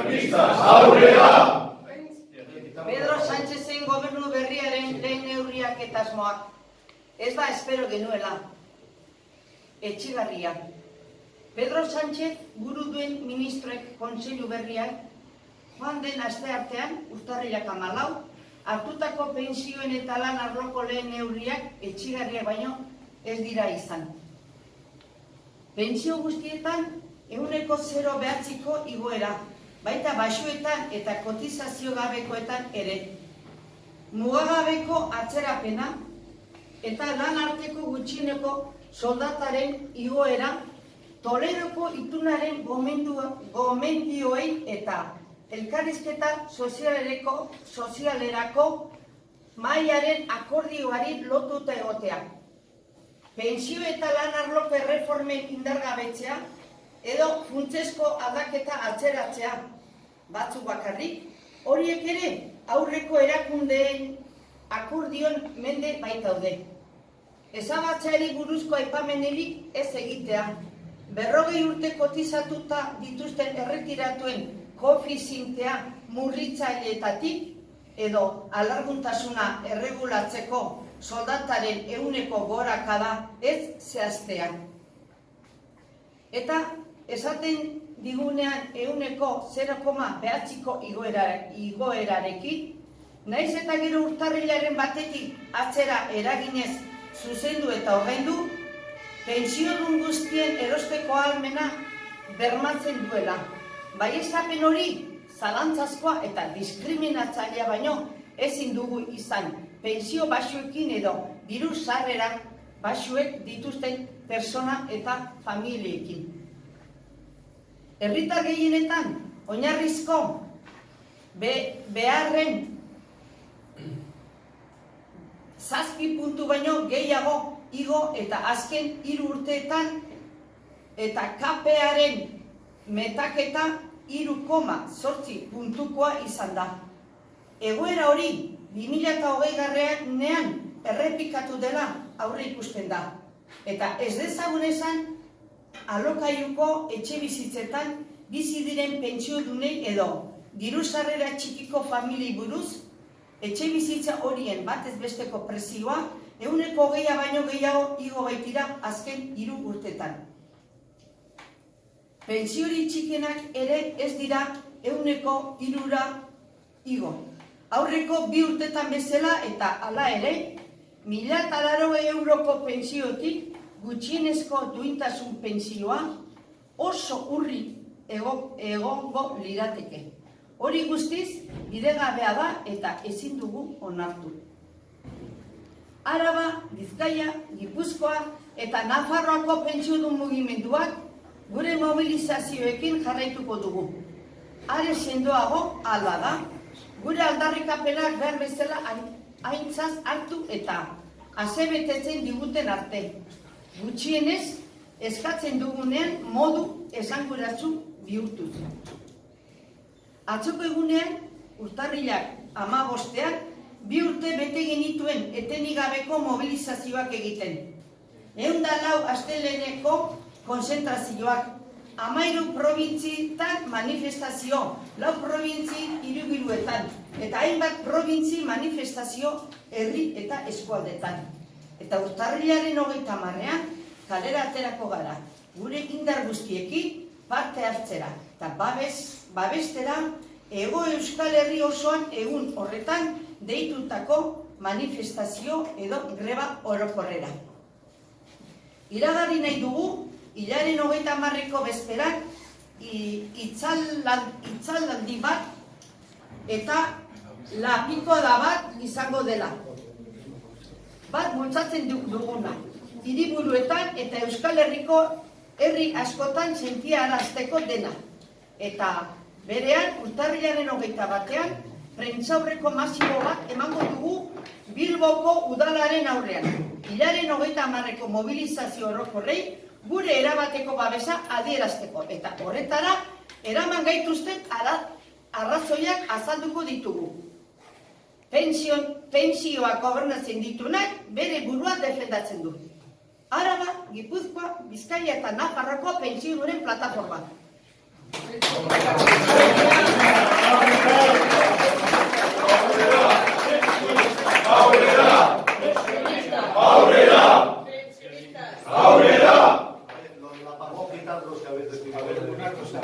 Feministas aurrera! Pedro Sánchezen gobernu berriaren lehen neurriak eta asmoak. Ez da espero genuela. Etxigarria. Pedro Sánchez buru duen ministroek kontseilu berriak joan den asteartean, urtarrilak 14, hartutako pentsioen eta lan arloko lehen neurriak etxigarriak baino ez dira izan. Pentsio guztietan 0,09ko igoera, baita baxuetan eta kotizazio gabekoetan ere. Mugagabeko atzerapena eta lan arteko gutxieneko soldataren igoera, Toledoko itunaren gomendioei eta elkarrizketa sozialerako mahaiaren akordioari lotuta egotea. Pentsio eta lan arloko erreformen indargabetzea edo funtsezko aldaketa atzeratzea, batzuk bakarrik, horiek ere aurreko erakundeen akordion mende baitaude. Ezabatzeari buruzko aipamenerik ez egitea, 40 urte kotizatuta dituzten erretiratuen koefizientea murritzaileetatik edo alarguntasuna erregulatzeko soldataren 100ko gorakada ez zehaztea. Eta esaten digunean 0,9ko igoerarekin, naiz eta gero urtarrilaren batetik atzera eraginez zuzendu eta ordaindu, pentsiodun guztien erosteko ahalmena bermatzen duela. Baieztapen hori zalantzazkoa eta diskriminatzailea baino ezin dugu izan pentsio baxuekin edo diru sarrera baxuek dituzten persona eta familiekin. Herritar gehienetan oinarrizko beharren 7 puntu baino gehiago igo eta azken 3 urteetan eta KParen metaketa 3,8 puntukoa izan da. Egoera hori 2020 errepikatu dela aurre ikusten da. Eta ez dezagun esan alokairuko etxe bizitzetan bizi diren pentsiodunei edo diru sarrera txikiko familiei buruz, etxe bizitza horien batez besteko prezioa 120 baino gehiago igo baitira azken 3 urtetan. Pentsiori txikenak ere ez dira 103 igo. Aurreko 2 urtetan bezala eta hala ere, 1.080 euroko pentsiotik gutxienezko duintasun pentsioa oso urri egongo lirateke. Hori guztiz, bidegabea da eta ezin dugu onartu. Araba, Bizkaia, Gipuzkoa eta Nafarroako pentsiodun mugimenduak gure mobilizazioekin jarraituko dugu. Are sendoago hala da, gure aldarrikapenak behar bezala aintzat hartu eta asebetetzen diguten arte. Gutxienez, eskatzen dugunean modu esanguratsu bihurtuz. Atzoko egunean, urtarrilak 15ean, 2 urte bete genituen etenik gabeko mobilizazioak egiten. 104 asteleheneko konzentrazioak, 13 probintzietan manifestazio, 4 probintzi hiriburuetan, eta hainbat probintzi manifestazio herri eta eskualdetan. Eta urtarrilaren 30ean kalera aterako gara, gure indar guztiekin parte hartzera, eta babestera Hego Euskal Herri osoan egun horretan deitutako manifestazio edo greba orokorrera. Iragarri nahi dugu, hilaren 30ko bezperak itzaldi bat eta lapikoda bat izango dela. Bat multzatzen duguna, hiriburuetan eta Euskal Herriko herri askotan sentiarazteko dena. Eta berean, urtarrilaren 21ean, prentsaurreko masibo bat emango dugu Bilboko udalaren aurrean. Hilaren 30ko mobilizazio orokorrei gure erabateko babesa adierazteko. Eta horretara, eraman gaituzten arrazoiak azalduko ditugu. Pentsioak gobernatzen ditunak bere burua defendatzen du. Araba, Gipuzkoa, Bizkaia eta Nafarroako pentsiodunen plataforma. datos que habéis recibido. A ver, una cosa.